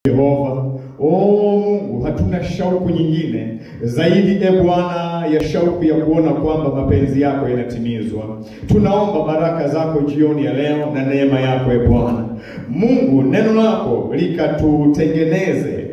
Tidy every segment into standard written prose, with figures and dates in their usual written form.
Yehova. Mungu, hatuna shauku nyingine zaidi Bwana ya shauku ya kuona kwamba mapenzi yako yanatimizwa. Tunaomba baraka zako jioni ya leo na neema yako Bwana. Mungu, neno lako likatutengeneze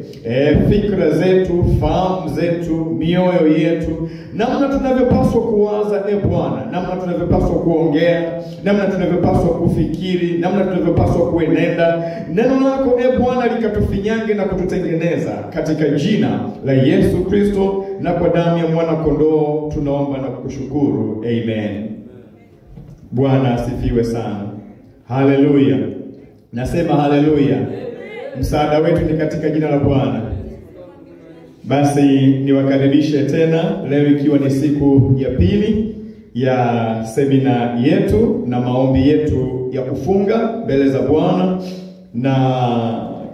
fikra zetu, fahamu zetu, mioyo yetu, namna tunavyopaswa kuwaza Bwana, namna tunavyopaswa kuongea, namna tunavyopaswa kufikiri, namna tunavyopaswa kuenenda. Neno lako Bwana likatufinyange na kututengeneza katika jina la Yesu Kristo na kwa damu ya mwana kondoo tunaomba na kukushukuru. Amen. Bwana asifiwe sana. Haleluya. Nasema haleluya. Msaada wetu ni katika jina la Bwana. Basi niwakaribishe tena leo, ikiwa ni siku ya pili ya semina yetu na maombi yetu ya kufunga mbele za Bwana, na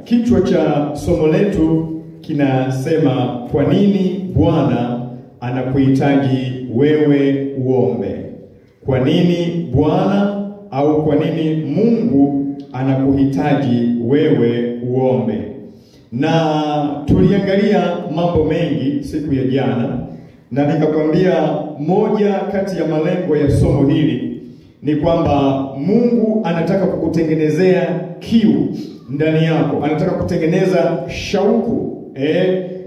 kichwa cha somo letu kinasema kwa nini Bwana anakuhitaji wewe uombe. Kwa nini Bwana au kwa nini Mungu anakuhitaji wewe uombe. Na tuliangalia mambo mengi siku ya jana, na nikakwambia moja kati ya malengo ya somo hili ni kwamba Mungu anataka kukutengenezea kiu ndani yako. Anataka kutengeneza shauku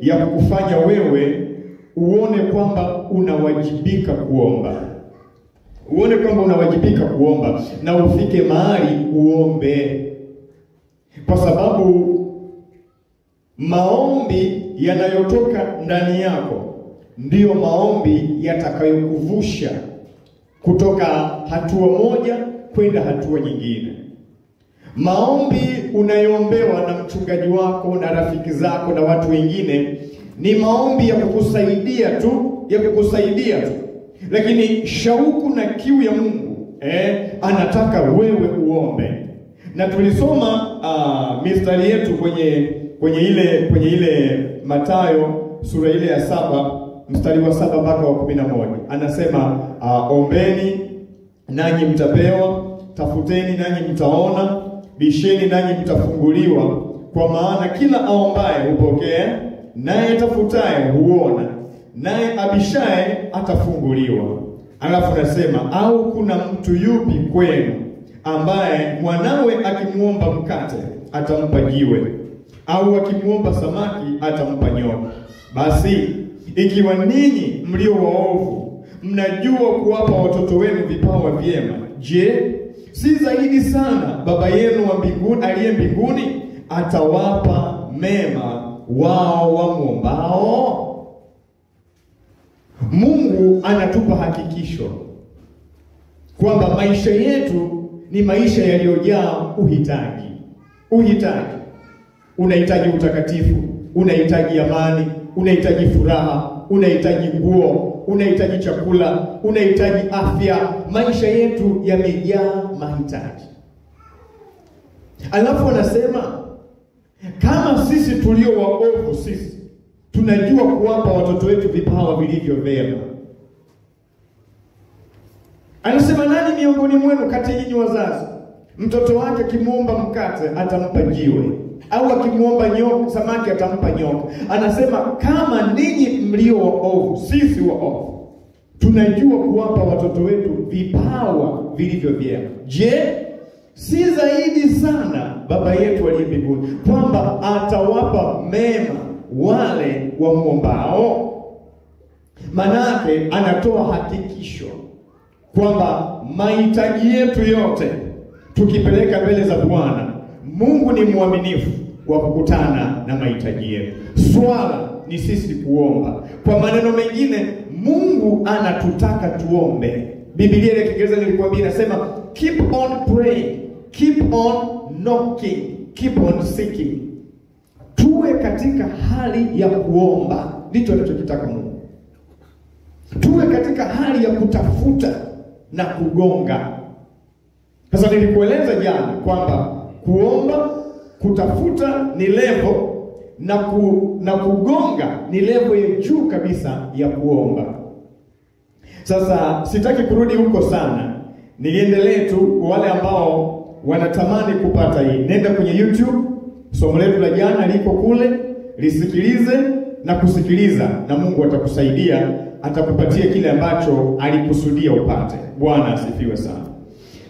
ya kukufanya wewe uone kwamba unawajibika kuomba. Uone kwamba unawajibika kuomba na ufike mahali uombe. Kwa sababu maombi yanayotoka ndani yako ndiyo maombi yatakayokuvusha kutoka hatua moja kwenda hatua nyingine. Maombi unayoombewa na mchungaji wako na rafiki zako na watu wengine ni maombi ya kukusaidia tu, Lakini shauku na kiu ya Mungu anataka wewe uombe. Na tulisoma mistari yetu kwenye ile Mathayo sura ile ya 7 mstari wa 7 mpaka wa 11. Anasema ombeni nanyi mtapewa, tafuteni nanyi mtaona, bisheni nanyi mtafunguliwa, kwa maana kila aombaye hupokea, naye atafutaye huona, naye abishaye atafunguliwa. Alafu nasema, au kuna mtu yupi kwenu ambaye mwanawe akimuomba mkate atampa jiwe, au akimuomba samaki atampa nyoka? Basi ikiwa ninyi mlio waovu mnajua kuwapa watoto wenu vipawa vyema, je, si zaidi sana Baba yenu wa mbinguni aliye mbinguni atawapa mema wao wamuombao? Mungu anatupa hakikisho kwamba maisha yetu ni maisha yaliyojaa uhitaji. Unahitaji utakatifu, unahitaji amani, unahitaji furaha, unahitaji nguo, unahitaji chakula, unahitaji afya. Maisha yetu yamejaa mahitaji. Alafu anasema kama sisi tulio waovu sisi tunajua kuwapa watoto wetu vipawa vilivyo vyema. Anasema, nani miongoni mwenu kati ya nyinyi wazazi mtoto wake akimuomba mkate atampa jiwe, au akimuomba samaki atampa nyoka? Anasema kama ninyi mlio waovu, sisi waovu, tunajua kuwapa watoto wetu vipawa vilivyo vyema, je, si zaidi sana Baba yetu aliye mbinguni kwamba atawapa mema wale wamuombao? Manake anatoa hakikisho kwamba mahitaji yetu yote tukipeleka mbele za Bwana, Mungu ni mwaminifu wa kukutana na mahitaji yetu. Swala ni sisi kuomba. Kwa maneno mengine, Mungu anatutaka tuombe. Biblia ile Kiingereza nilikwambia inasema keep on praying, keep on knocking, keep on seeking. Tuwe katika hali ya kuomba, ndicho anachotaka Mungu. Tuwe katika hali ya kutafuta na kugonga. Sasa nilikueleza jana kwamba kuomba, kutafuta ni level na kugonga ni level ya juu kabisa ya kuomba. Sasa sitaki kurudi huko sana. Niendelee tu kwa wale ambao wanatamani kupata hii. Nenda kwenye YouTube, Somo letu la jana liko kule, lisikilize na kusikiliza, na Mungu atakusaidia, atakupatia kile ambacho alikusudia upate. Bwana asifiwe sana.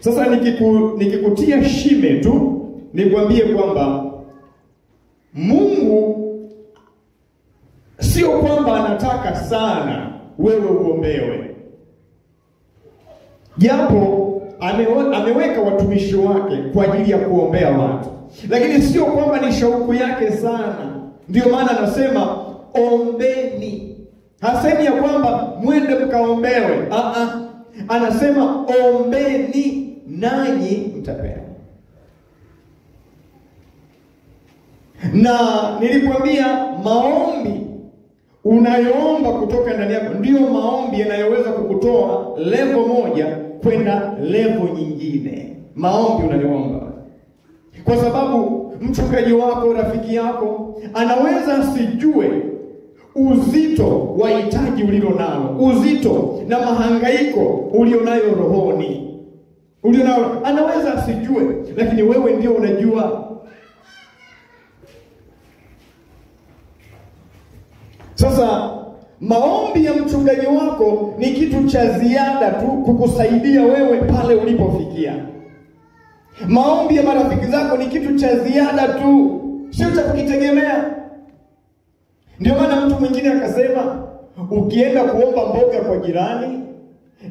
Sasa nikikutia shime tu, nikwambie kwamba Mungu sio kwamba anataka sana wewe uombewe. Japo ameweka watumishi wake kwa ajili ya kuombea watu, lakini sio kwamba ni shauku yake sana. Ndio maana anasema ombeni. Hasemi ya kwamba mwende mkaombewe. Anasema ombeni nanyi mtapewa. Na nilikwambia maombi unayoomba kutoka ndani yako ndio maombi yanayoweza kukutoa level moja kwenda level nyingine. Maombi unayoomba, kwa sababu mchungaji wako, rafiki yako anaweza asijue uzito wa hitaji ulilo nalo, uzito na mahangaiko ulionayo rohoni, ulionao anaweza asijue, lakini wewe ndio unajua. Sasa maombi ya mchungaji wako ni kitu cha ziada tu kukusaidia wewe pale ulipofikia. Maombi ya marafiki zako ni kitu cha ziada tu, sio cha kujitegemea. Ndio maana mtu mwingine akasema, ukienda kuomba mboga kwa jirani,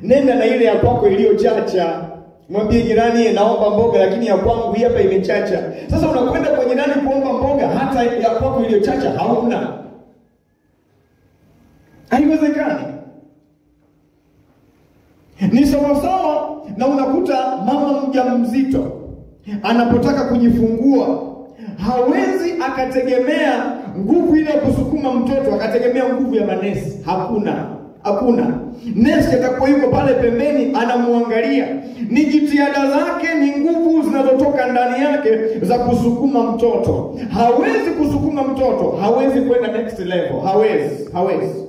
nenda na ile ya kwako iliyochacha. Mwambie jirani, naomba mboga lakini ya kwangu hii hapa imechacha. Sasa unakwenda kwa jirani kuomba mboga, hata ya kwako iliyochacha hauna. Haiwezekani. Ni sawasawa na unakuta mama mjamzito anapotaka kujifungua, hawezi akategemea nguvu ile ya kusukuma mtoto, akategemea nguvu ya manesi. Hakuna. Nesi atakuwa yuko pale pembeni anamuangalia. Ni jitihada zake, ni nguvu zinazotoka ndani yake za kusukuma mtoto. Hawezi kusukuma mtoto, hawezi kwenda next level, hawezi.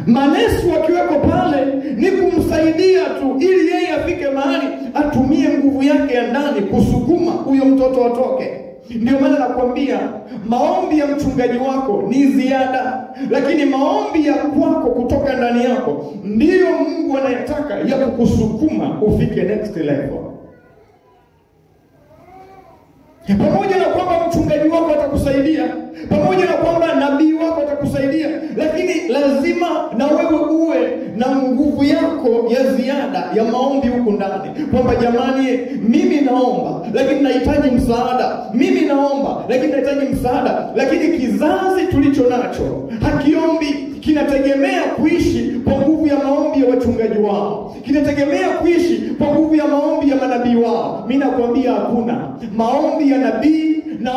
Manesi wakiweko pale ni kumsaidia tu, ili yeye afike mahali atumie nguvu yake ya ndani kusukuma huyo mtoto atoke. Ndio maana nakwambia maombi ya mchungaji wako ni ziada, lakini maombi ya kwako kutoka ndani yako ndiyo Mungu anayetaka ya kukusukuma ufike next level. Pamoja na kwamba mchungaji wako atakusaidia, pamoja na kwamba nabii wako atakusaidia, lakini lazima na wewe uwe na nguvu yako ya ziada ya maombi huko ndani. Kwamba jamani, mimi naomba lakini nahitaji msaada. Mimi naomba lakini nahitaji msaada. Lakini kizazi tulicho nacho hakiombi. Kinategemea kuishi kwa nguvu ya maombi ya wachungaji wao, kinategemea kuishi kwa nguvu ya maombi ya manabii wao. Mimi nakwambia hakuna. Maombi ya nabii na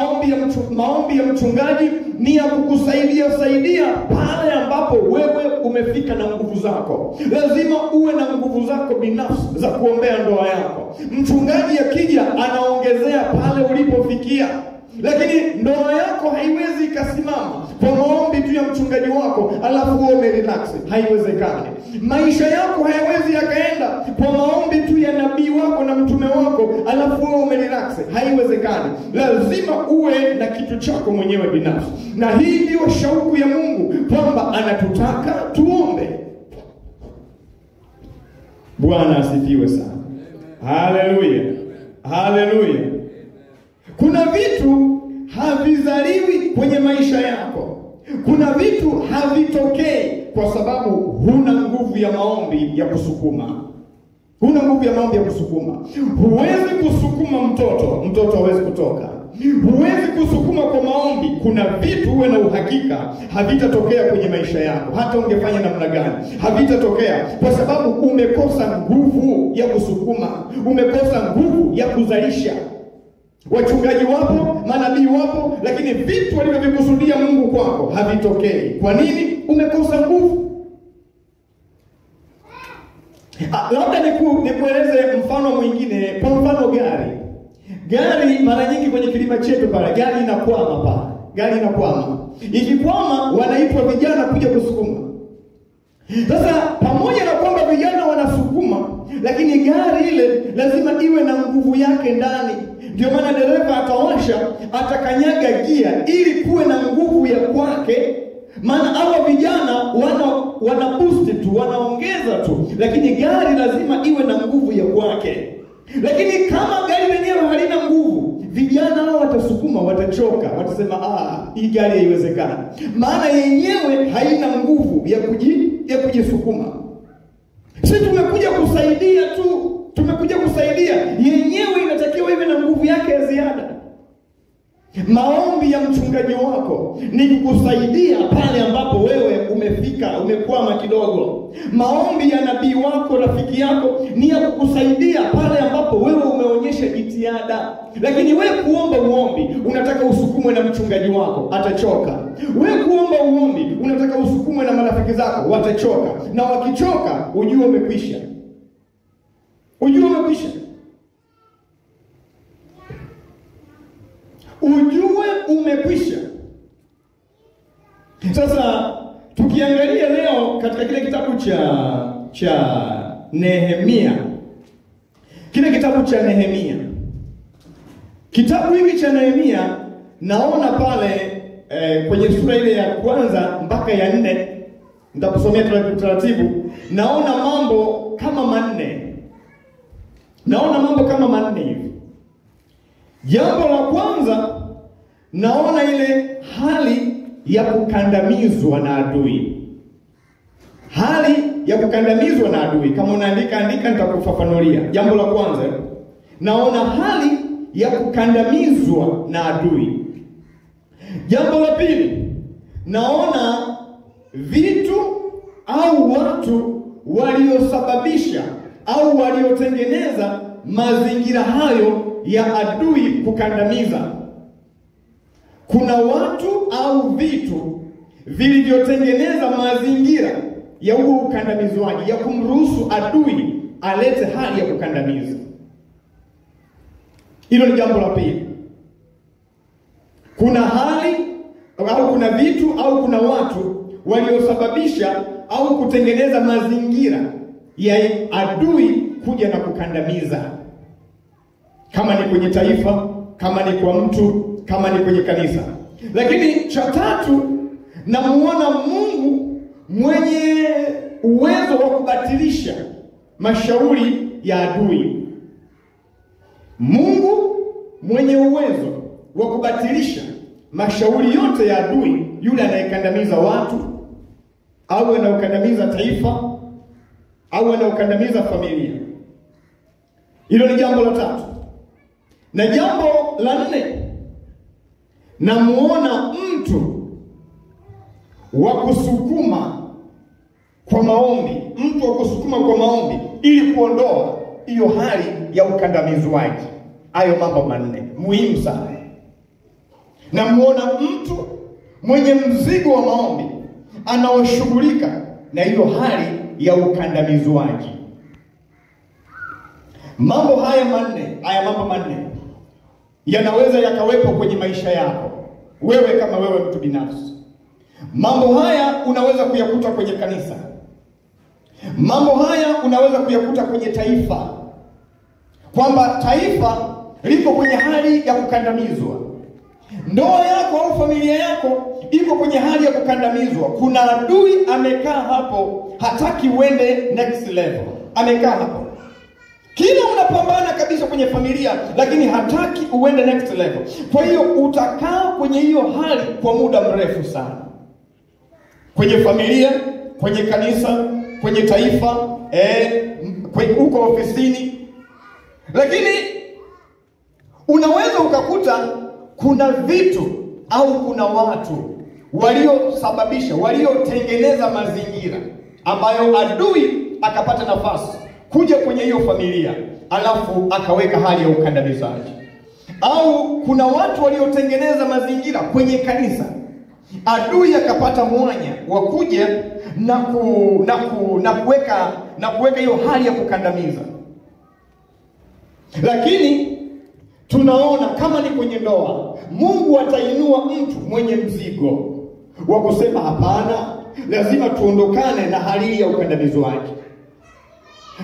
maombi ya mchungaji ni ya kukusaidia pale ambapo wewe umefika na nguvu zako. Lazima uwe na nguvu zako binafsi za kuombea ndoa yako. Mchungaji akija anaongezea pale ulipofikia, lakini ndoa yako haiwezi ikasimama kwa maombi tu ya mchungaji wako alafu wewe umerelax. Haiwezekani. Maisha yako hayawezi yakaenda kwa maombi tu ya nabii wako na mtume wako alafu wewe umerelax. Haiwezekani. Lazima uwe na kitu chako mwenyewe binafsi. Na hii ndio shauku ya Mungu, kwamba anatutaka tuombe. Bwana asifiwe sana. Haleluya. Kuna vitu havizaliwi kwenye maisha yako. Kuna vitu havitokei kwa sababu huna nguvu ya maombi ya kusukuma. Huwezi kusukuma mtoto hawezi kutoka. Huwezi kusukuma kwa maombi. Kuna vitu uwe na uhakika havitatokea kwenye maisha yako, hata ungefanya namna gani havitatokea, kwa sababu umekosa nguvu ya kusukuma, umekosa nguvu ya kuzalisha. Wachungaji wapo, manabii wapo, lakini vitu walivyokusudia Mungu kwako havitokei. Kwa nini? Umekosa nguvu. Labda nikueleze mfano mwingine. Kwa mfano gari mara nyingi kwenye kilima chetu pale, gari inakwama. Ikikwama wanaitwa vijana kuja kusukuma. Sasa pamoja na kwamba vijana wanasukuma, lakini gari ile lazima iwe na nguvu yake ndani. Ndio maana dereva atawasha, atakanyaga gia ili kuwe na nguvu ya kwake. Maana hawa vijana wana boost tu, wanaongeza tu, lakini gari lazima iwe na nguvu ya kwake. Lakini kama gari lenyewe halina nguvu, vijana hao watasukuma, watachoka, watasema hii gari haiwezekani. Maana yenyewe haina nguvu ya kujisukuma. Sisi tumekuja kusaidia tu, tumekuja kusaidia. Yenyewe inatakiwa iwe na nguvu yake ya ziada. Maombi ya mchungaji wako ni kukusaidia pale ambapo wewe umekwama kidogo. Maombi ya nabii wako, rafiki yako, ni ya kukusaidia pale ambapo wewe umeonyesha jitihada. Lakini wewe kuomba uombi, unataka usukumwe na mchungaji wako, atachoka. Wewe kuomba uombi, unataka usukumwe na marafiki zako, watachoka. Na wakichoka, ujue umekwisha. Ujue umekwisha. Ujue umekwisha. Sasa tukiangalia leo katika kile kitabu cha Nehemia. Kile kitabu cha Nehemia. Kitabu hiki cha Nehemia naona pale kwenye sura ile ya kwanza mpaka ya 4, nitakusomea taratibu. Naona mambo kama manne. Naona mambo kama manne hivi. Jambo la kwanza, naona ile hali ya kukandamizwa na adui. Hali ya kukandamizwa na adui. Kama unaandika nitakufafanulia. Jambo la kwanza, naona hali ya kukandamizwa na adui. Jambo la pili, naona vitu au watu waliosababisha au waliotengeneza mazingira hayo ya adui kukandamiza. Kuna watu au vitu vilivyotengeneza mazingira ya huo ukandamizwaji, ya kumruhusu adui alete hali ya kukandamiza. Hilo ni jambo la pili. Kuna hali au kuna vitu au kuna watu waliosababisha au kutengeneza mazingira ya adui kuja na kukandamiza. Kama ni kwenye taifa, kama ni kwa mtu, kama ni kwenye kanisa. Lakini cha tatu, namuona Mungu mwenye uwezo wa kubatilisha mashauri ya adui. Mungu mwenye uwezo wa kubatilisha mashauri yote ya adui, yule anayekandamiza watu, au anayekandamiza taifa, au anayekandamiza familia. Hilo ni jambo la tatu. Na jambo la 4, namuona mtu wa kusukuma kwa maombi. Mtu wa kusukuma kwa maombi ili kuondoa hiyo hali ya ukandamizwaji. Hayo mambo manne muhimu sana. Namuona mtu mwenye mzigo wa maombi anaoshughulika na hiyo hali ya ukandamizwaji. Mambo haya mambo manne yanaweza yakawepo kwenye maisha yako wewe kama wewe mtu binafsi. Mambo haya unaweza kuyakuta kwenye kanisa. Mambo haya unaweza kuyakuta kwenye taifa, kwamba taifa liko kwenye hali ya kukandamizwa. Ndoa yako au familia yako iko kwenye hali ya kukandamizwa. Kuna adui amekaa hapo, hataki uende next level. Amekaa hapo. Kila unapambana kabisa kwenye familia, lakini hataki uende next level. Kwa hiyo utakaa kwenye hiyo hali kwa muda mrefu sana. Kwenye familia, kwenye kanisa, kwenye taifa, uko ofisini. Lakini unaweza ukakuta kuna vitu au kuna watu waliosababisha, waliotengeneza mazingira ambayo adui akapata nafasi kuja kwenye hiyo familia, alafu akaweka hali ya ukandamizaji. Au kuna watu waliotengeneza mazingira kwenye kanisa, adui akapata mwanya wa kuja na kuweka hiyo hali ya kukandamiza. Lakini tunaona kama ni kwenye ndoa, Mungu atainua mtu mwenye mzigo wa kusema hapana, lazima tuondokane na hali ya ukandamizwaji.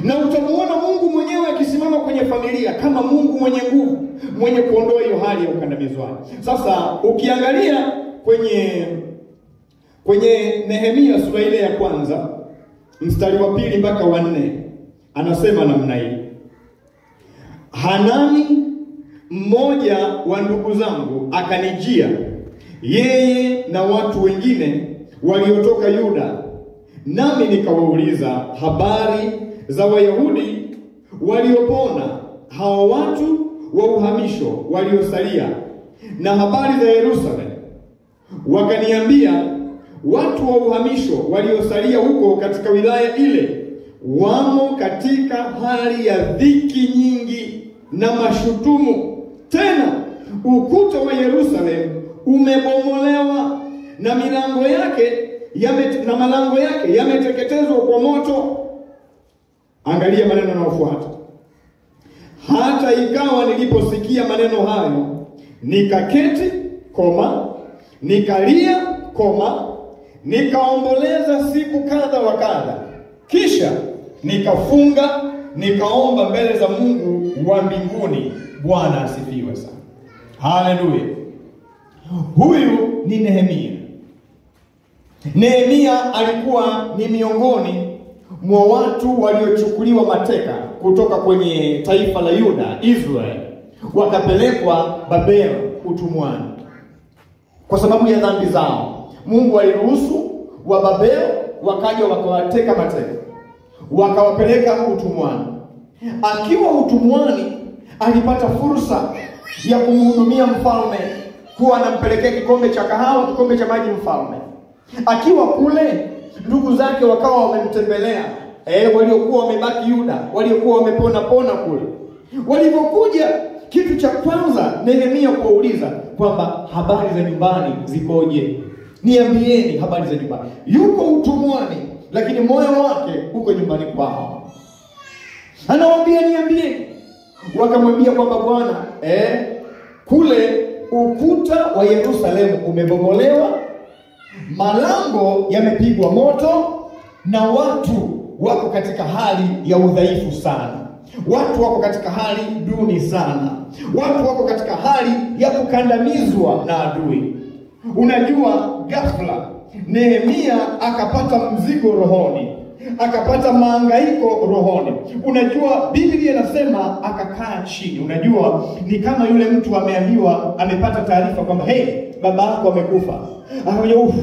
Na utamuona Mungu mwenyewe akisimama kwenye familia kama Mungu mwenye nguvu, mwenye kuondoa hiyo hali ya ukandamizwaji. Sasa ukiangalia kwenye Nehemia sura ile ya kwanza mstari wa 2 mpaka wa 4, anasema namna hii: Hanani mmoja wa ndugu zangu akanijia, yeye na watu wengine waliotoka Yuda, nami nikawauliza habari za Wayahudi waliopona, hao watu wa uhamisho waliosalia, na habari za Yerusalemu. Wakaniambia, watu wa uhamisho waliosalia huko katika wilaya ile wamo katika hali ya dhiki nyingi na mashutumu. Tena ukuta wa Yerusalemu umebomolewa na malango yake yameteketezwa kwa moto. Angalia maneno yanayofuata: hata ikawa niliposikia maneno hayo, nikaketi, nikalia, nikaomboleza siku kadha wa kadha. Kisha nikafunga, nikaomba mbele za Mungu wa mbinguni. Bwana asifiwe sana. Haleluya. Huyu ni Nehemia. Nehemia alikuwa ni miongoni mwa watu waliochukuliwa mateka kutoka kwenye taifa la Yuda, Israeli, wakapelekwa Babeli utumwani kwa sababu ya dhambi zao. Mungu aliruhusu wa Babeli wakaja wakawateka mateka, wakawapeleka utumwani. Akiwa utumwani alipata fursa ya kumhudumia mfalme, kuwa anampelekea kikombe cha kahawa, kikombe cha maji mfalme. Akiwa kule, ndugu zake wakawa wamemtembelea, waliokuwa wamebaki Yuda, waliokuwa wamepona kule. Walipokuja, kitu cha kwanza Nehemia kuuliza kwamba habari za nyumbani zikoje? Niambieni habari za nyumbani. Yuko utumwani lakini moyo wake uko nyumbani kwao. Anawaambia niambieni. Wakamwambia kwamba Bwana, kule ukuta wa Yerusalemu umebomolewa, malango yamepigwa moto, na watu wako katika hali ya udhaifu sana. Watu wako katika hali duni sana. Watu wako katika hali ya kukandamizwa na adui. Unajua, ghafla Nehemia akapata mzigo rohoni, akapata mahangaiko rohoni. Unajua, Biblia inasema akakaa chini. Unajua, ni kama yule mtu ameambiwa, amepata taarifa kwamba baba yako amekufa. Anaona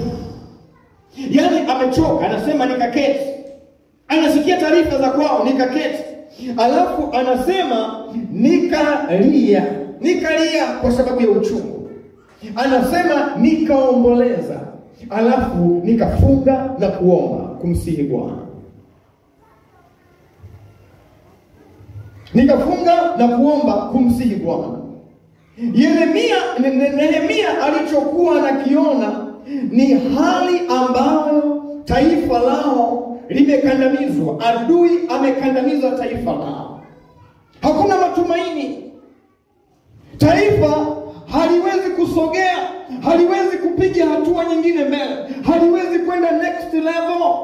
yaani amechoka, anasema nikaketi. Anasikia taarifa za kwao, nikaketi. Alafu anasema nikalia kwa sababu ya uchungu. Anasema nikaomboleza, alafu nikafunga na kuomba kumsihi Bwana. Nikafunga na kuomba kumsihi Bwana. Nehemia alichokuwa anakiona ni hali ambayo taifa lao limekandamizwa. Adui amekandamiza taifa lao. Hakuna matumaini. Taifa haliwezi kusogea, haliwezi kupiga hatua nyingine mbele, haliwezi kwenda next level.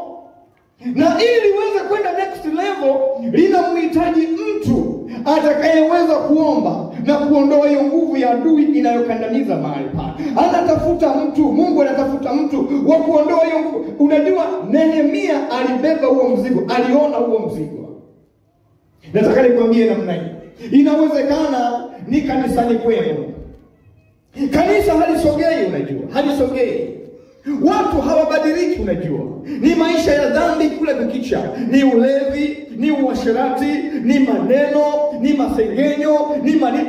Na ili liweze kwenda next level, linamhitaji mtu atakayeweza kuomba na kuondoa hiyo nguvu ya adui inayokandamiza mahali pale. Anatafuta mtu, Mungu anatafuta mtu wa kuondoa hiyo nguvu. Unajua, Nehemia alibeba huo mzigo, aliona huo mzigo. Nataka nikwambie namna hii. Inawezekana ni kanisani kwenu. Kanisa halisogei, unajua. Halisogei. Watu hawabadiliki, unajua. Ni maisha ya dhambi kule kukicha. Ni ulevi, ni uasherati, ni maneno, ni masengenyo,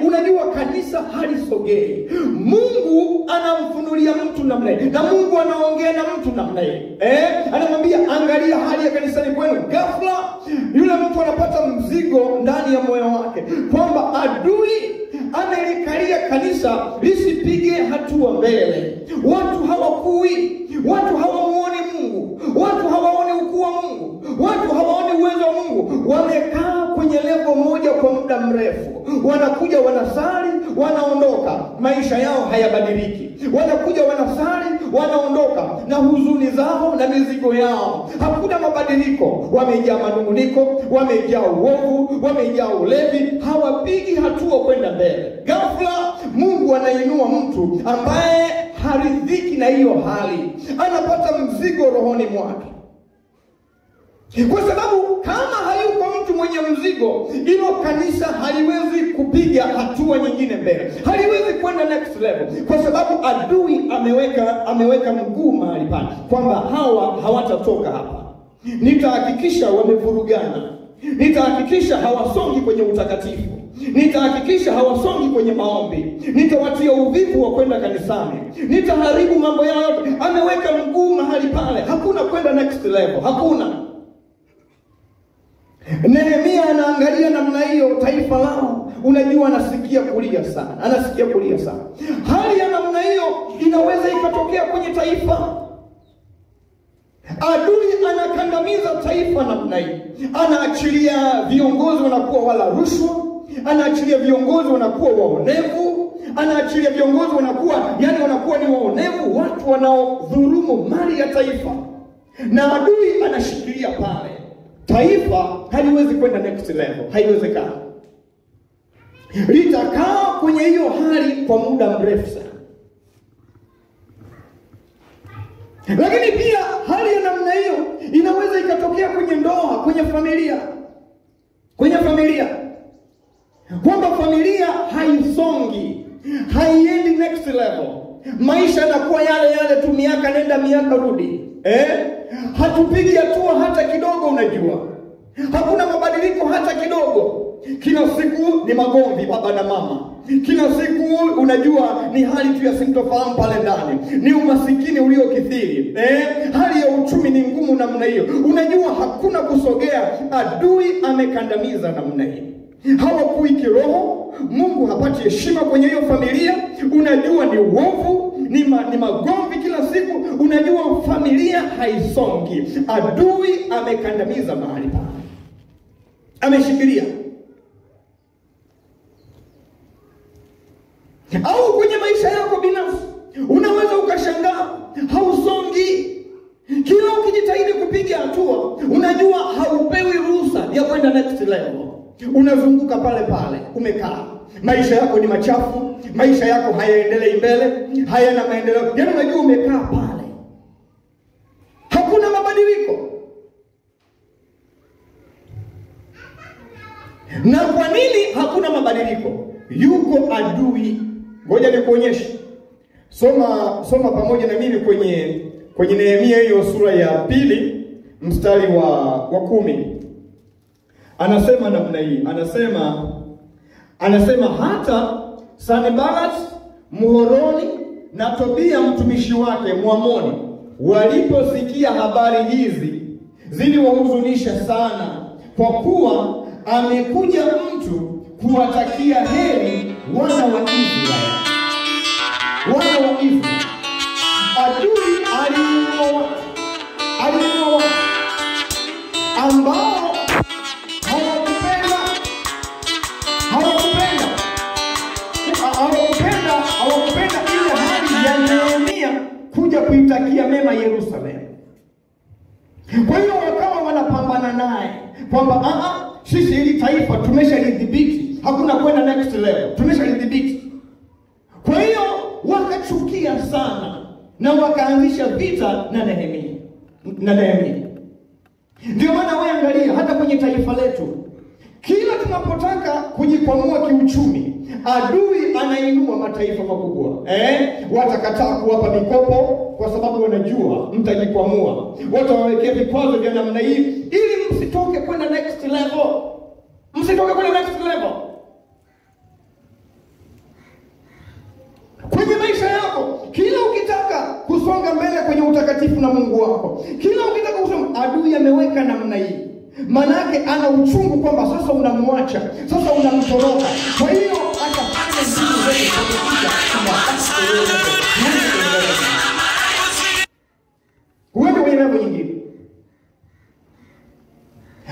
unajua, kanisa halisogei. Mungu anamfunulia mtu namna hii. Na Mungu anaongea na mtu namna hii. Anamwambia angalia hali ya kanisani kwenu. Ghafla yule mtu anapata mzigo ndani ya moyo wake kwamba adui amelikalia kanisa lisipige hatua mbele. Watu hawakui, watu hawamuoni Mungu, watu hawaoni ukuu wa Mungu, watu hawaoni uwezo wa Mungu. Wamekaa kwenye level moja kwa muda mrefu. Wanakuja wanasali, wanaondoka, maisha yao hayabadiliki. Wanakuja, wanasali, wanaondoka na huzuni zao na mizigo yao. Hakuna mabadiliko. Wamejaa manunguniko, wamejaa uovu, wamejaa ulevi, hawapigi hatua kwenda mbele. Ghafla Mungu anainua mtu ambaye haridhiki na hiyo hali, anapata mzigo rohoni mwake. Kwa sababu kama hayuko mtu mwenye mzigo, hilo kanisa haliwezi kupiga hatua nyingine mbele, haliwezi kwenda next level, kwa sababu adui ameweka mguu mahali pale kwamba hawa hawatatoka hapa. Nitahakikisha wamevurugana, nitahakikisha hawasongi kwenye utakatifu, nitahakikisha hawasongi kwenye maombi, nitawatia uvivu wa kwenda kanisani, nitaharibu mambo yao yote. Ameweka mguu mahali pale, hakuna kwenda next level, hakuna. Nehemia anaangalia namna hiyo taifa lao, unajua anasikia kulia sana, anasikia kulia sana. Hali ya namna hiyo inaweza ikatokea kwenye taifa. Adui anakandamiza taifa namna hii, anaachilia viongozi wanakuwa wala rushwa, anaachilia viongozi wanakuwa waonevu, anaachilia viongozi wanakuwa ni waonevu, watu wanaodhulumu mali ya taifa, na adui anashikilia pale. Taifa haliwezi kwenda next level, haiwezekani. Litakaa kwenye hiyo hali kwa muda mrefu sana. Lakini pia hali ya namna hiyo inaweza ikatokea kwenye ndoa, kwenye familia. Kwamba familia haisongi, haiendi next level. Maisha yanakuwa yale tu, miaka nenda miaka rudi. Hatupigi hatua hata kidogo, unajua. Hakuna mabadiliko hata kidogo. Kila siku ni magomvi baba na mama. Kila siku unajua ni hali tu ya sintofahamu pale ndani. Ni umasikini uliokithiri. Hali ya uchumi ni ngumu namna hiyo. Unajua hakuna kusogea. Adui amekandamiza namna hiyo. Hawakui kiroho, Mungu hapati heshima kwenye hiyo familia. Unajua ni uovu, ni magomvi kila siku. Unajua familia haisongi. Adui amekandamiza mahali pale, ameshikilia. Au kwenye maisha yako binafsi, unaweza ukashangaa hausongi. Kila ukijitahidi kupiga hatua, unajua haupewi ruhusa ya kwenda next level. Unazunguka pale pale, umekaa. Maisha yako ni machafu, maisha yako hayaendelei mbele, hayana maendeleo. Yaani unajua umekaa pale, hakuna mabadiliko. Na kwa nini hakuna mabadiliko? Yuko adui. Ngoja nikuonyeshe. Soma pamoja na mimi kwenye Nehemia hiyo sura ya 2 mstari wa 10. Anasema namna hii, anasema hata Sanbalat Mhoroni na Tobia mtumishi wake Mwamoni waliposikia habari hizi, ziliwahuzunisha sana, kwa kuwa amekuja mtu kuwatakia heri wana wa Israeli. Wana wa Israeli. Adui aliinua ambao hawakupenda ile hali ya Nehemia kuja kuitakia mema Yerusalemu. Kwa hiyo wakawa wanapambana naye kwamba sisi hili taifa tumeshalidhibiti, hakuna kwenda next level, tumeshalidhibiti. Kwa hiyo wakachukia sana na wakaanzisha vita na Nehemia. Ndio maana wewe angalia hata kwenye taifa letu, kila tunapotaka kujikwamua kiuchumi, adui anainua mataifa makubwa. Watakataa kuwapa mikopo kwa sababu wanajua mtajikwamua. Watawawekea vikwazo vya namna hii ili msitoke kwenda next level. Msitoke kwenda next level. Kwenye maisha yako, kila ukitaka kusonga mbele kwenye utakatifu na Mungu wako, kila ukitaka kusonga, adui ameweka namna hii. Manake ana uchungu kwamba sasa unamwacha, sasa unamtoroka. Kwa hiyo atafanya vitu vyote kukuja uende kwenye level nyingine.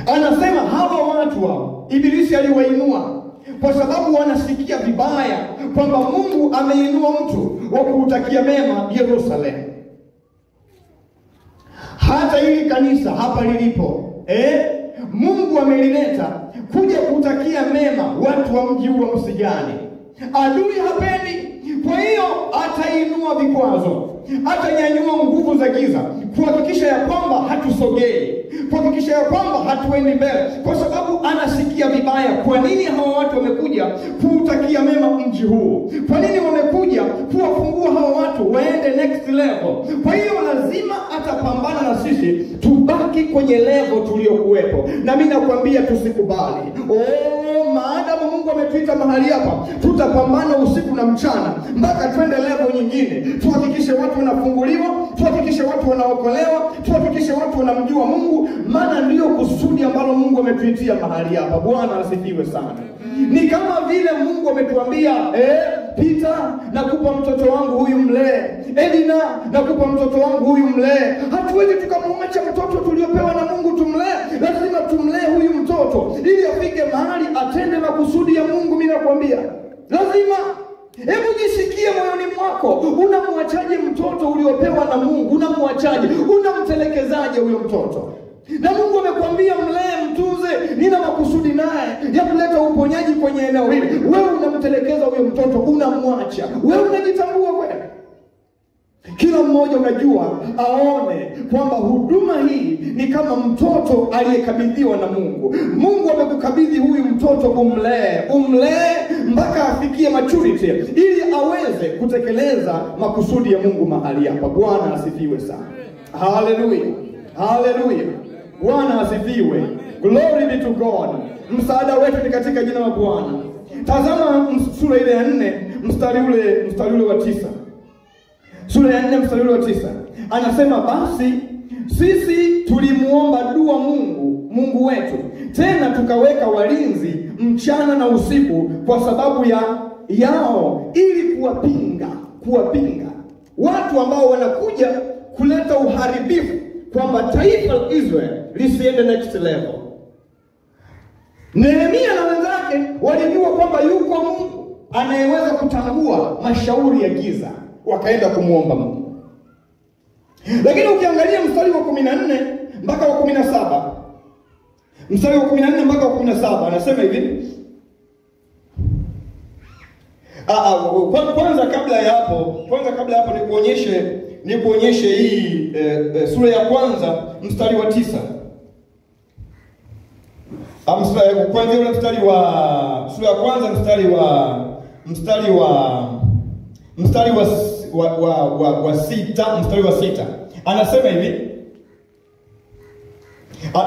Anasema hawa watu wao Ibilisi aliwainua kwa sababu wanasikia vibaya kwamba Mungu ameinua mtu wa kuutakia mema Yerusalemu. Hata hili kanisa hapa lilipo, Mungu amelileta kuja kutakia mema watu wa mji huu wa Msigani. Adui hapendi, kwa hiyo atainua vikwazo, atanyanyua nguvu za giza kuhakikisha ya kwamba hatusogei, kuhakikisha ya kwamba hatuendi mbele, kwa sababu anasikia vibaya. Kwa nini hawa watu wamekuja kuutakia mema mji huu? Kwa nini wamekuja kuwafungua hawa watu waende next level? Kwa hiyo lazima atapambana na sisi tubaki kwenye level tuliokuwepo, na mimi nakwambia tusikubali. Maadamu Mungu ametuita mahali hapa, tutapambana usiku na mchana mpaka twende level nyingine. Tuhakikishe watu wanafunguliwa, tuhakikishe watu wanaokolewa, tuhakikishe watu wanamjua Mungu, maana ndio kusudi ambalo Mungu ametuitia mahali hapa. Bwana asifiwe sana. Ni kama vile Mungu ametuambia, Peter, nakupa mtoto wangu huyu mlee. Edina, nakupa mtoto wangu huyu mlee. Hatuwezi tukamwacha mtoto tuliopewa na Mungu tumlee. Lazima tumlee huyu mtoto ili afike mahali atende makusudi ya Mungu. Mimi nakwambia, lazima. Hebu jisikie moyoni mwako, unamwachaje mtoto uliopewa na Mungu? Unamwachaje? Unamtelekezaje huyo mtoto? Na Mungu amekwambia mlee, mtunze, nina makusudi naye ya kuleta uponyaji kwenye eneo hili. Wewe unamtelekeza huyo mtoto, unamwacha. Wewe unajitambua kweli? Kila mmoja unajua aone kwamba huduma hii ni kama mtoto aliyekabidhiwa na Mungu. Mungu amekukabidhi huyu mtoto, umlee mpaka afikie maturity ili aweze kutekeleza makusudi ya Mungu mahali hapa. Bwana asifiwe sana. Hallelujah. Hallelujah. Bwana asifiwe. Glory be to God. Msaada wetu ni katika jina la Bwana. Tazama sura ile ya 4 mstari ule wa 9. Sura ya 4 mstari ule wa 9. Anasema, basi sisi tulimuomba dua Mungu wetu, tena tukaweka walinzi mchana na usiku kwa sababu yao, ili kuwapinga watu ambao wanakuja kuleta uharibifu, kwamba taifa la Israeli lisiende next level. Nehemia na wenzake walijua kwamba yuko Mungu anayeweza kutambua mashauri ya giza, wakaenda kumuomba Mungu. Lakini ukiangalia mstari wa 14 mpaka wa 17, mstari wa 14 mpaka wa 17 anasema hivi. Kwanza kabla ya hapo nikuonyeshe hii sura ya kwanza mstari wa 9. Kwanza ule mstari wa sura ya kwanza mstari wa 6 anasema hivi.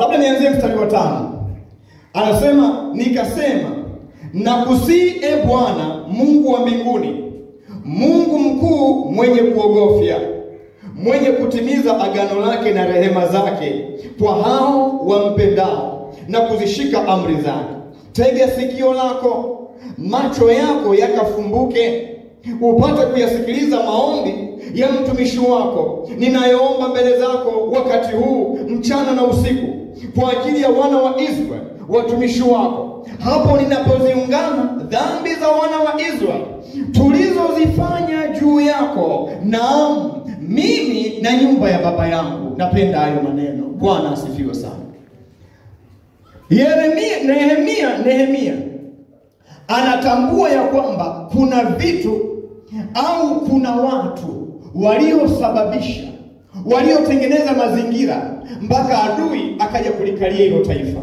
Labda nianzie mstari wa 5. Anasema, nikasema, nakusii Bwana Mungu wa mbinguni, Mungu mkuu, mwenye kuogofya, mwenye kutimiza agano lake na rehema zake kwa hao wampendao na kuzishika amri zake. Tega sikio lako, macho yako yakafumbuke, upate kuyasikiliza maombi ya mtumishi wako ninayoomba mbele zako wakati huu mchana na usiku, kwa ajili ya wana wa Israeli watumishi wako, hapo ninapoziungana dhambi za wana wa Israeli tulizozifanya juu yako, naam, mimi na nyumba ya baba yangu. Napenda hayo maneno. Bwana asifiwe sana. Nehemia anatambua ya kwamba kuna vitu au kuna watu waliosababisha, waliotengeneza mazingira mpaka adui akaja kulikalia hilo taifa.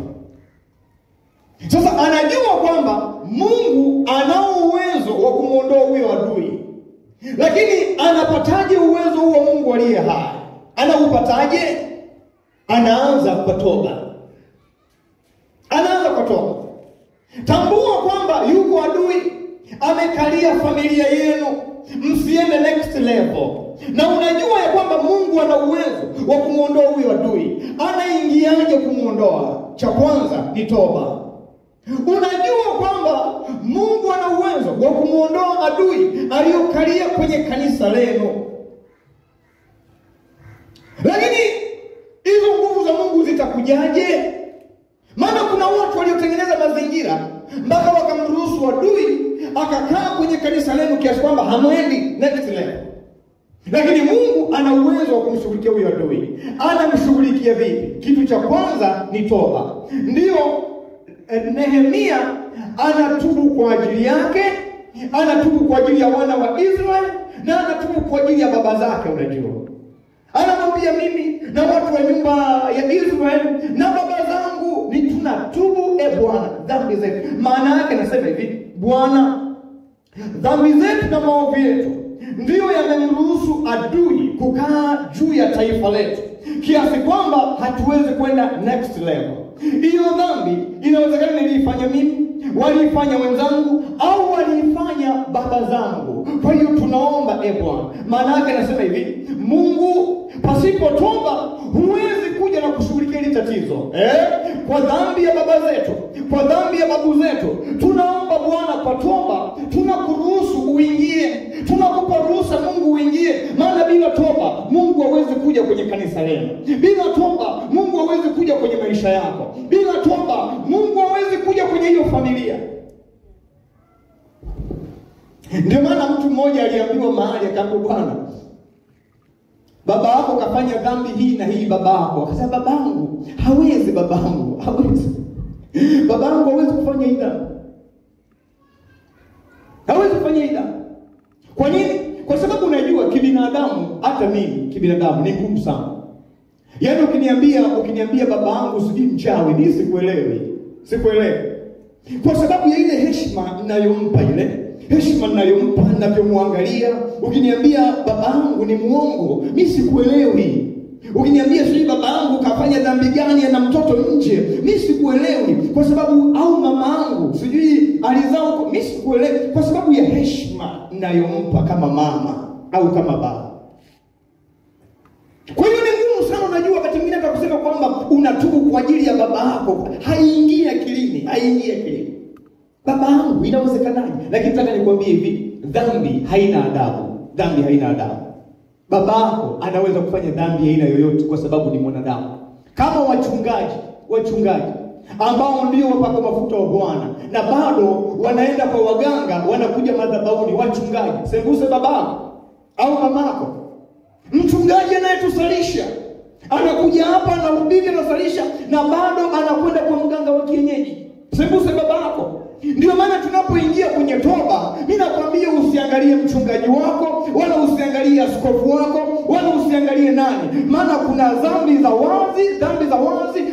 Sasa anajua kwamba Mungu anao uwezo wa kumuondoa huyo adui. Lakini anapataje uwezo huo Mungu aliye hai? Anaupataje? Anaanza kwa toba. Tambua kwamba yuko adui amekalia familia yenu, msiende next level. Na unajua ya kwamba Mungu ana uwezo wa kumuondoa huyo adui. Anaingiaje kumuondoa? Cha kwanza ni toba. Unajua kwamba Mungu ana uwezo wa kumuondoa adui aliyokalia kwenye kanisa lenu. Lakini hizo nguvu za Mungu zitakujaje? Maana kuna watu waliotengeneza wametengeneza mazingira mpaka wakamruhusu adui akakaa kwenye kanisa lenu kiasi kwamba hamwendi next level. Lakini Mungu ana uwezo wa kumshughulikia huyo adui. Anamshughulikia vipi? Kitu cha kwanza ni toba. Ndio Nehemia anatubu kwa ajili yake, anatubu kwa ajili ya wana wa Israeli, na anatubu kwa ajili ya baba zake. Unajua, anamwambia mimi na watu wa nyumba ya Israeli na baba zangu ni tunatubu Bwana dhambi zetu. Maana yake anasema hivi, Bwana, dhambi zetu na maovu yetu ndiyo yamemruhusu adui kukaa juu ya taifa letu kiasi kwamba hatuwezi kwenda next level. Hiyo dhambi inawezekana niliifanya mimi, waliifanya wenzangu, au waliifanya baba zangu. Kwa hiyo tunaomba Bwana. Maana yake anasema hivi, Mungu, pasipo toba huwezi kuja na kushughulikia hili tatizo. Kwa dhambi ya baba zetu, kwa dhambi ya babu zetu, tunaomba Bwana kwa toba, tunakuruhusu uingie. Tunakupa ruhusa Mungu uingie. Maana bila toba Mungu hawezi kuja kwenye kanisa lenu. Bila toba Mungu hawezi kuja kwenye maisha yako. Bila toba Mungu hawezi kuja kwenye hiyo familia. Ndio maana mtu mmoja aliambiwa mahali, akaambiwa, Bwana, baba yako kafanya dhambi hii na hii. Baba yako akasema, babangu hawezi, babangu hawezi, babangu hawezi kufanya hii dhambi, hawezi kufanya hii dhambi. Kwa nini? Kwa sababu unajua kibinadamu, hata mimi kibinadamu ni ngumu sana. Yaani ukiniambia babangu sijui mchawi, mimi sikuelewi. Kwa sababu ya ile heshima ninayompa, ninavyomwangalia. Ukiniambia babangu ni muongo, mimi sikuelewi. Ukiniambia sijui babangu kafanya dhambi gani, ana mtoto nje, mimi sikuelewi. Kwa sababu, au mamangu sijui alizao, mimi sikuelewi. Kwa sababu ya heshima ninayompa kama mama au kama baba. Kwa hiyo ni ngumu sana. Unajua wakati mwingine atakusema kwamba unatubu kwa ajili ya baba yako, haingii akilini. Babangu inawezekanaje? Lakini nataka nikwambie hivi, dhambi haina adabu. Babako anaweza kufanya dhambi ya aina yoyote kwa sababu ni mwanadamu. Kama wachungaji ambao ndio wapaka mafuta wa Bwana na bado wanaenda kwa waganga, wanakuja madhabahuni. Wachungaji, sembuse babako au mamako. Mchungaji anayetusalisha anakuja hapa, anahubiri, anasalisha, na bado anakwenda kwa mganga wa kienyeji. Sembuse babako. Ndio maana tunapoingia kwenye toba, mimi nakwambia usiangalie mchungaji wako, wala usiangalie askofu wako, wala usiangalie nani. Maana kuna dhambi za wazi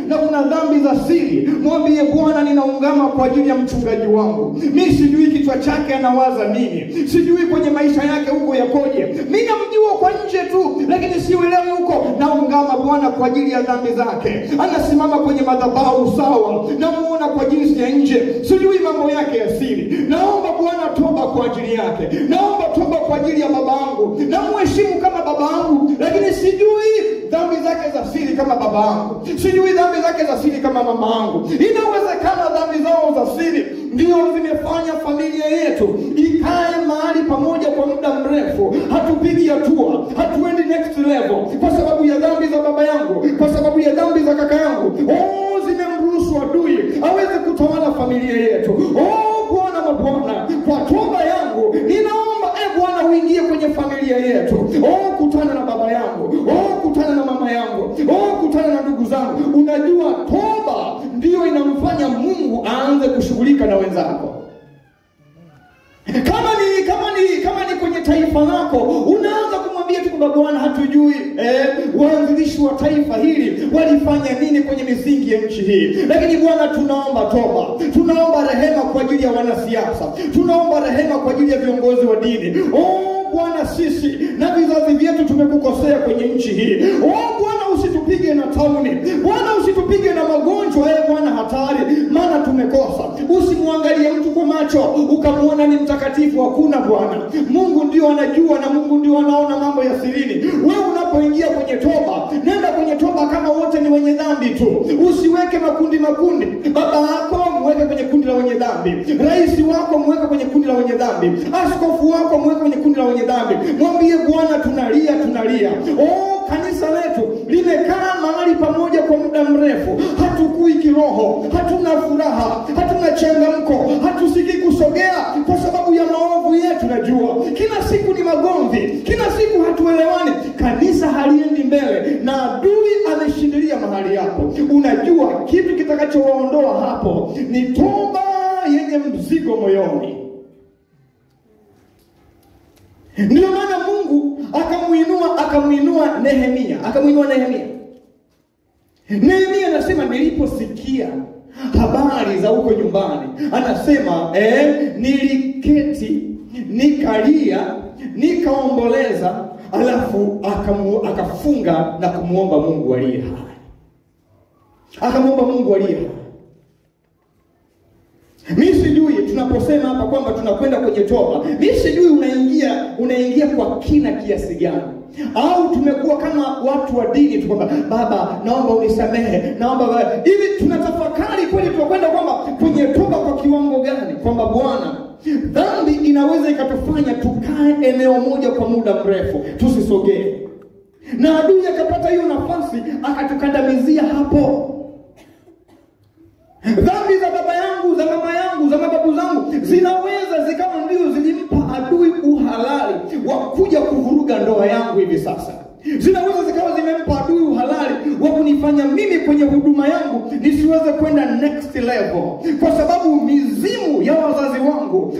na kuna dhambi za siri. Mwambie Bwana, ninaungama kwa ajili ya mchungaji wangu. Mimi sijui kichwa chake anawaza nini, sijui kwenye maisha yake huko yakoje. Mimi namjua kwa nje tu, lakini siuelewi huko. Naungama Bwana kwa ajili ya dhambi zake. Anasimama kwenye madhabahu sawa, namuona kwa jinsi ya nje, sijui mambo yake ya siri. Naomba Bwana toba kwa ajili yake. Naomba toba kwa ajili ya babangu. Namheshimu kama babangu, lakini sijui dhambi zake za siri kama babangu. Sijui dhambi zake za siri kama mamangu. Inawezekana dhambi zao za siri ndio zimefanya familia yetu ikae mahali pamoja kwa muda mrefu. Hatupigi hatua, hatuendi next level kwa sababu ya dhambi za baba yangu, kwa sababu ya dhambi za kaka yangu. Zimemruhusu adui aweze kutawala familia yetu. Bwana mabwana, kwa toba yangu ninaomba Bwana uingie kwenye familia yetu. Kutana na baba yangu, kutana na mama yangu, kutana na ndugu zangu. Unajua toba ndio inamfanya Mungu aanze kushughulika na wenzako. Kama ni kwenye taifa lako, unaanza kumwambia tu kwa Bwana, hatujui waanzilishi wa taifa hili walifanya nini kwenye misingi ya nchi hii. Lakini Bwana, tunaomba toba, tunaomba rehema kwa ajili ya wanasiasa, tunaomba rehema kwa ajili ya viongozi wa dini. Bwana, sisi na vizazi vyetu tumekukosea kwenye nchi hii. Bwana, usitupige na tauni. Bwana, usitupige na magonjwa. Bwana, hatari, maana tumekosa. Usimwangalie mtu kwa macho ukamwona ni mtakatifu. Hakuna Bwana. Mungu ndio anajua na Mungu ndio anaona mambo ya sirini. Wewe unapoingia kwenye toba, nenda kwenye toba kama wote ni wenye dhambi tu. Usiweke makundi. Baba yako mweke kwenye kundi la wenye dhambi. Rais wako mweke kwenye kundi la wenye dhambi. Askofu wako mweke kwenye kundi la wenye dhambi. Mwambie Bwana, tunalia. Kanisa letu Tumekaa mahali pamoja kwa muda mrefu, hatukui kiroho, hatuna furaha, hatuna changamko, hatusikii kusogea kwa sababu ya maovu yetu. Najua kila siku ni magomvi, kila siku hatuelewani, kanisa haliendi mbele na adui ameshindilia mahali hapo. Unajua kitu kitakachowaondoa hapo ni toba yenye mzigo moyoni. Ndio maana Mungu akamuinua Nehemia. Nehemia anasema niliposikia habari za huko nyumbani, anasema niliketi, nikalia, nikaomboleza, alafu akafunga na kumuomba Mungu aliye hai. Akamuomba Mungu aliye hai. Mimi sijui tunaposema hapa kwamba tunakwenda kwenye toba, mimi sijui unaingia kwa kina kiasi gani, au tumekuwa kama watu wa dini tu kwamba Baba naomba unisamehe, naomba hivi. Tunatafakari kweli tunakwenda kwamba kwenye toba kwa kiwango gani, kwamba Bwana, dhambi inaweza ikatufanya tukae eneo moja kwa muda mrefu tusisogee, na adui akapata hiyo nafasi akatukandamizia hapo. Dhambi za baba yangu, za mama yangu, za mababu zangu zinaweza zikawa ndio zilimpa adui uhalali wa kuja kuvuruga ndoa yangu hivi sasa. Zinaweza zikawa zimempa adui uhalali wa kunifanya mimi kwenye huduma yangu nisiweze kwenda next level, kwa sababu mizimu ya wazazi wangu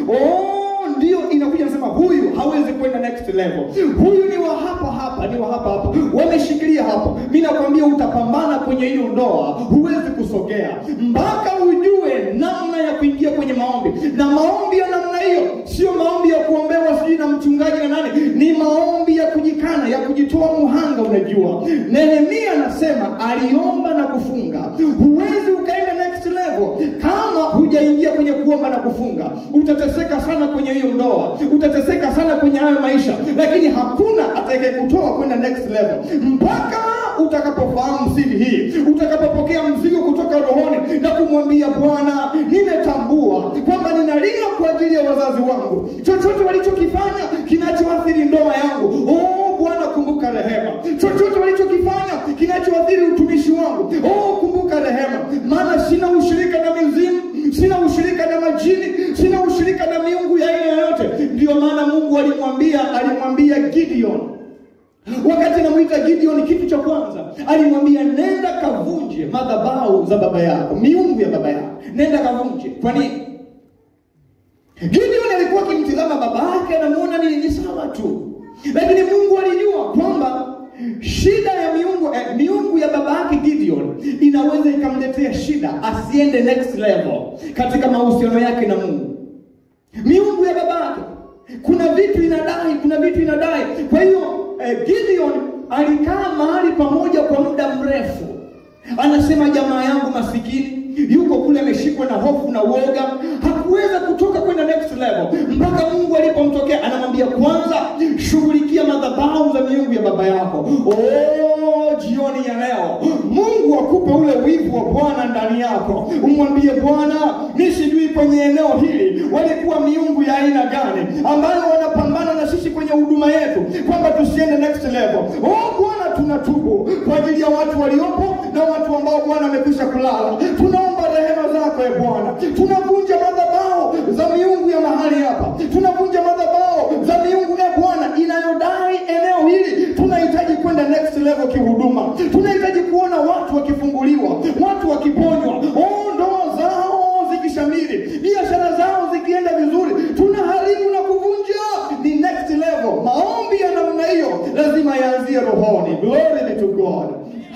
ndio inakuja nasema huyu hawezi kwenda next level, huyu ni wa hapa, wameshikilia hapo. Mimi nakwambia utapambana kwenye hiyo ndoa, huwezi kusogea mpaka ujue namna ya kuingia kwenye maombi. Na maombi ya namna hiyo sio maombi ya kuombewa sijui na mchungaji na nani, ni maombi ya kujikana, ya kujitoa muhanga. Unajua Nehemia anasema aliomba na kufunga. Huwezi ukaenda next level kama hujaingia kwenye kuomba na kufunga. Utateseka sana kwenye hiyo ndoa, utateseka sana kwenye hayo maisha, lakini hakuna atakayekutoa kwenda next level mpaka utakapofahamu siri hii, utakapopokea mzigo kutoka rohoni na kumwambia Bwana, nimetambua kwamba ninalia kwa ajili ya wazazi wangu. Chochote walichokifanya kinachoathiri ndoa yangu, Bwana kumbuka rehema. Chochote walichokifanya kinachoathiri utumishi wangu, kumbuka rehema. Maana sina ushirika na mizimu, sina ushirika na majini, sina ushirika na miungu ya aina yoyote. Ndio maana Mungu alimwambia Gideon, wakati anamuita Gideon, kitu cha kwanza alimwambia nenda kavunje madhabahu za baba yako, miungu ya baba yako, nenda kavunje. Kwa nini? Gideon alikuwa akimtazama baba yake, anamuona ni sawa tu, lakini Mungu alijua kwamba shida ya miungu ya baba yake Gideon inaweza ikamletea shida asiende next level katika mahusiano yake na Mungu. Miungu ya baba yake kuna vitu inadai. Kwa hiyo Gideon alikaa mahali pamoja kwa muda mrefu. Anasema jamaa yangu masikini yuko kule ameshikwa na hofu na uoga, hakuweza kutoka kwenda next level mpaka Mungu alipomtokea anamwambia, kwanza shughulikia madhabahu za miungu ya baba yako. Jioni ya leo Mungu akupe ule wivu wa Bwana ndani yako. Umwambie Bwana, mimi sijui kwenye eneo hili walikuwa miungu ya aina gani ambayo wanapambana na sisi kwenye huduma yetu kwamba tusiende next level. Bwana, tunatubu kwa ajili ya watu waliopo na watu ambao Bwana amekwisha kulala. Tunaomba rehema zako Bwana. Tunavunja madhabahu za miungu ya mahali hapa. Tunavunja madhabahu za miungu ya Bwana inayodai eneo hili. Tunahitaji kwenda next level kihuduma. Tunahitaji kuona watu wakifunguliwa, watu wakiponywa, ndoa zao zikishamiri, biashara zao zikienda vizuri. Tunaharibu na kuvunja, ni next level. Maombi ya namna hiyo lazima yaanzie rohoni. Glory be to God.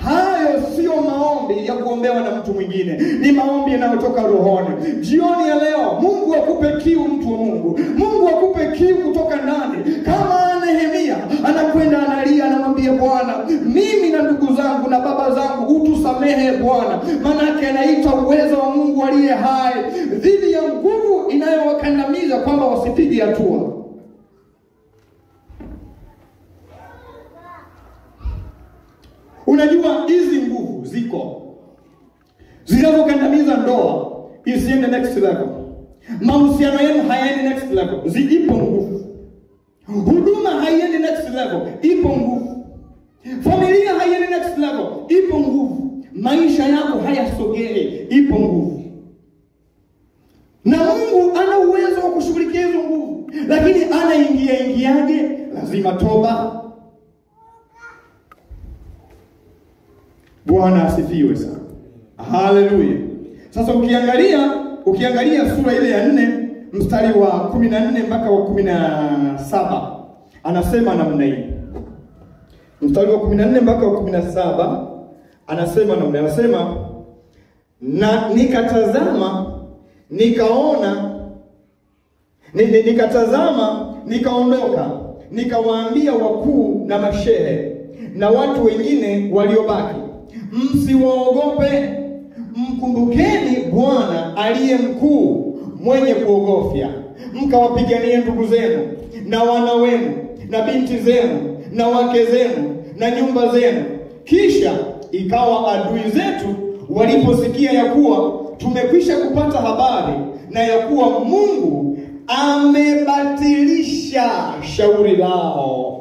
Hayo sio maombi ya kuombewa na mtu mwingine, ni maombi yanayotoka rohoni. Jioni ya leo Mungu akupe kiu, mtu wa Mungu. Mungu akupe kiu kutoka ndani. Kama Nehemia anakwenda analia, anamwambia Bwana, mimi na ndugu zangu na baba zangu utusamehe Bwana. Maana anaita uwezo wa Mungu aliye hai dhidi ya nguvu inayowakandamiza kwamba wasipige hatua. Unajua hizi nguvu ziko zinazokandamiza ndoa isiende next level. Mahusiano yenu hayaendi next level, zipo nguvu. Huduma haiendi next level, ipo nguvu. Familia haiendi next level, ipo nguvu. Maisha yako hayasogei, ipo nguvu. Na Mungu ana uwezo wa kushughulikia hizo nguvu, lakini ingiaje? Lazima toba. Bwana asifiwe sana. Haleluya. Sasa ukiangalia sura ile ya 4 mstari wa 14 mpaka wa 17 anasema namna hii. Mstari wa 14 mpaka wa 17 anasema namna, anasema na nikatazama nikaondoka nikawaambia wakuu na mashehe na watu wengine waliobaki, msiwaogope, mkumbukeni Bwana aliye mkuu mwenye kuogofya, mkawapiganie ndugu zenu na wana wenu na binti zenu na wake zenu na nyumba zenu. Kisha ikawa adui zetu waliposikia ya kuwa tumekwisha kupata habari na ya kuwa Mungu amebatilisha shauri lao,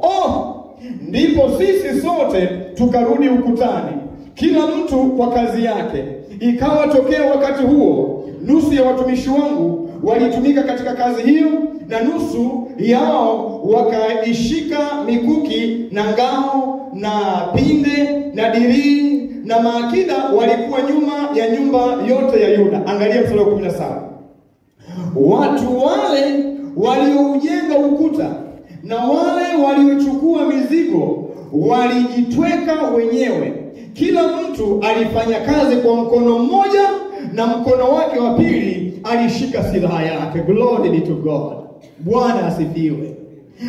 ndipo sisi sote tukarudi ukutani, kila mtu kwa kazi yake. Ikawa tokea wakati huo, nusu ya watumishi wangu walitumika katika kazi hiyo, na nusu yao wakaishika mikuki na ngao na pinde na dirii, na maakida walikuwa nyuma ya nyumba yote ya Yuda. Angalia mstari wa 17. Watu wale walioujenga ukuta na wale waliochukua mizigo walijitweka wenyewe. Kila mtu alifanya kazi kwa mkono mmoja, na mkono wake wa pili alishika silaha yake. Glory be to God. Bwana asifiwe.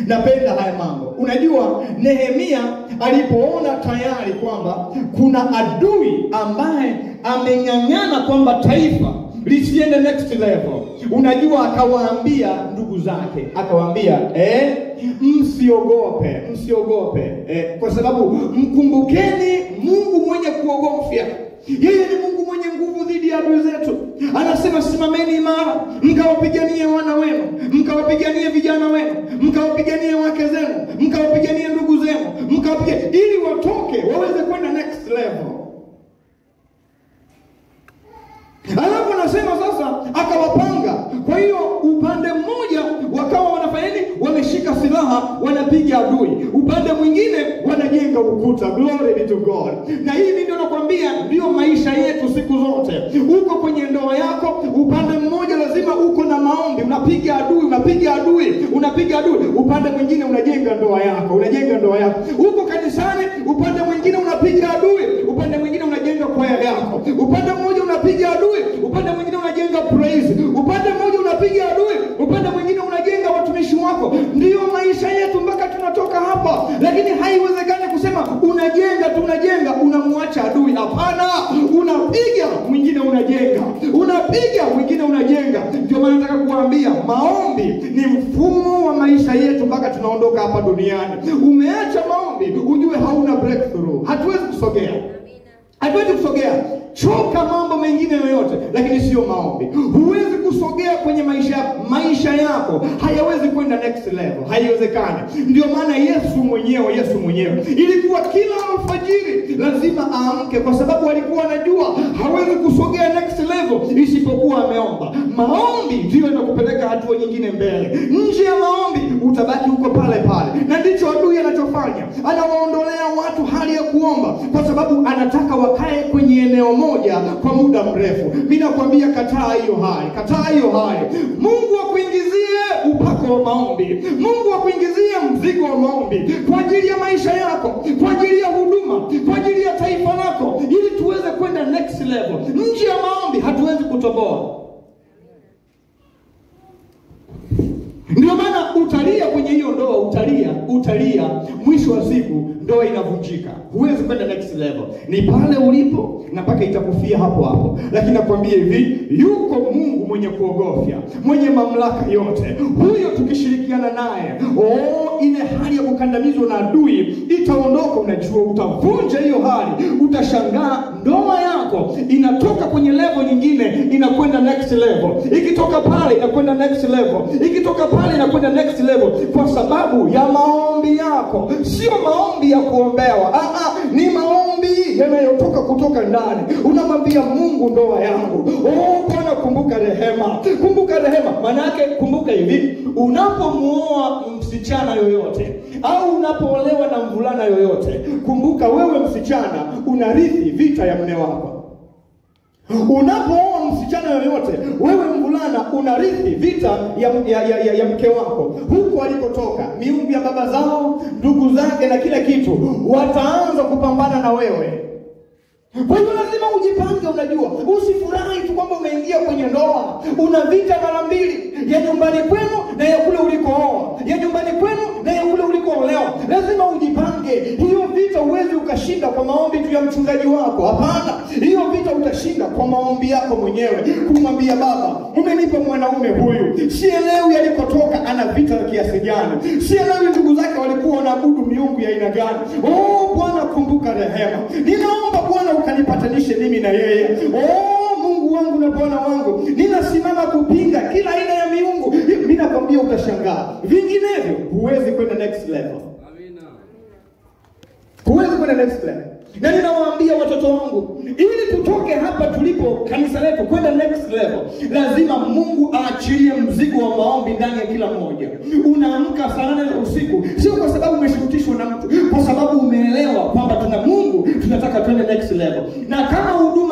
Napenda haya mambo. Unajua, Nehemia alipoona tayari kwamba kuna adui ambaye amenyang'ana kwamba taifa lisiende next level, unajua, akawaambia ndugu zake, akawaambia msiogope, kwa sababu mkumbukeni Mungu mwenye kuogofya. Yeye ni Mungu mwenye nguvu dhidi ya adui zetu. Anasema simameni imara, mkawapiganie wana wenu, mkawapiganie vijana wenu, mkawapiganie wake zenu, mkawapiganie ndugu zenu, ili watoke waweze kwenda next level. Alafu anasema sasa akawapanga. Kwa hiyo upande mmoja wakawa wanafanya nini? Wameshika silaha, wanapiga adui. Upande mwingine wanajenga ukuta. Glory be to God. Na hivi ndio nakwambia, ndio maisha yetu siku zote. Uko kwenye ndoa yako, upande mmoja lazima uko na maombi, unapiga adui. Upande mwingine unajenga ndoa yako, Uko kanisani, upande mwingine unapiga adui, upande mwingine unajenga kwaya yako. Upande mmoja unapiga adui, upande mwingine unajenga praise. Upande mmoja unapiga adui, upande mwingine unajenga watumishi wako. Ndiyo maisha yetu mpaka tunatoka hapa. Lakini haiwezekani kusema unajenga unamwacha adui. Hapana, unapiga mwingine unajenga, Ndio maana nataka kuambia, maombi ni mfumo wa maisha yetu mpaka tunaondoka hapa duniani. Umeacha maombi, ujue hauna breakthrough. Hatuwezi kusogea. Choka mambo mengine yoyote, lakini sio maombi. Huwezi kusogea kwenye maisha yako hayawezi kwenda next level. Haiwezekani. Ndio maana Yesu mwenyewe ilikuwa kila alfajiri lazima aamke, kwa sababu alikuwa anajua hawezi kusogea next level isipokuwa ameomba. Maombi ndio yanakupeleka hatua nyingine mbele. Nje ya maombi utabaki huko pale. Na ndicho adui anachofanya. Anawaondolea watu hali ya kuomba, kwa sababu anataka wakae kwenye eneo moja kwa muda mrefu. Mimi nakwambia, kataa hiyo hali. Mungu akuingizie upako wa maombi. Mungu akuingizie mzigo wa maombi kwa ajili ya maisha yako, kwa ajili ya huduma, kwa ajili ya taifa lako, ili tuweze kwenda next level. Nje ya maombi hatuwezi kutoboa. Ndio maana utalia kwenye hiyo ndoa, utalia, mwisho wa siku ndoa inavunjika. Huwezi kwenda next level. Ni pale ulipo na mpaka itakufia hapo. Lakini nakwambia hivi, yuko Mungu mwenye kuogofya, mwenye mamlaka yote. Huyo tukishirikiana naye, ile hali ya kukandamizwa na adui itaondoka unajua utavunja hiyo hali. Utashangaa ndoa yako inatoka kwenye level nyingine inakwenda next level. Ikitoka pale inakwenda next level. Ikitoka pale inakwenda next level kwa sababu ya maombi yako. Sio maombi ya kuombewa. Ni maombi yanayotoka kutoka ndani. Unamwambia Mungu, ndoa yangu, Bwana kumbuka rehema. Kumbuka rehema. Maana yake kumbuka hivi, unapomuoa msichana yoyote au unapoolewa na mvulana yoyote, kumbuka wewe msichana unarithi vita ya mume wako. Unapooa msichana yoyote, wewe mvulana unarithi vita ya mke wako. Huko alikotoka, miungu ya baba zao, ndugu zake na kila kitu, wataanza kupambana na wewe. Kwa hiyo lazima ujipange. Unajua, usifurahi tu kwamba umeingia kwenye ndoa. Una vita mara mbili, ya nyumbani kwenu na ya kule ulikooa, ya nyumbani kwenu na ya kule ulikoolewa. Lazima ujipange. Hiyo vita huwezi ukashinda kwa maombi tu ya mchungaji wako. Hapana, hiyo vita utashinda kwa maombi yako mwenyewe, kumwambia Baba, umenipa mwanaume huyu, sielewi alikotoka, ana vita kiasi gani, sielewi ndugu zake walikuwa wanaabudu miungu ya aina gani. Bwana kumbuka rehema. Ninaomba Bwana ukanipatanishe mimi na yeye. Mungu wangu na Bwana wangu, ninasimama kupinga kila aina ya miungu. Mimi nakwambia utashangaa. Vinginevyo huwezi kwenda next level. Amina. Huwezi kwenda next level. Na ninawaambia watoto wangu, ili tutoke hapa tulipo kanisa letu kwenda next level, lazima Mungu aachilie mzigo wa maombi ndani ya kila mmoja. Unaamka saa 8 usiku, sio kwa sababu umeshurutishwa na mtu, kwa sababu umeelewa kwamba tuna Mungu, tunataka twende next level. Na kama huduma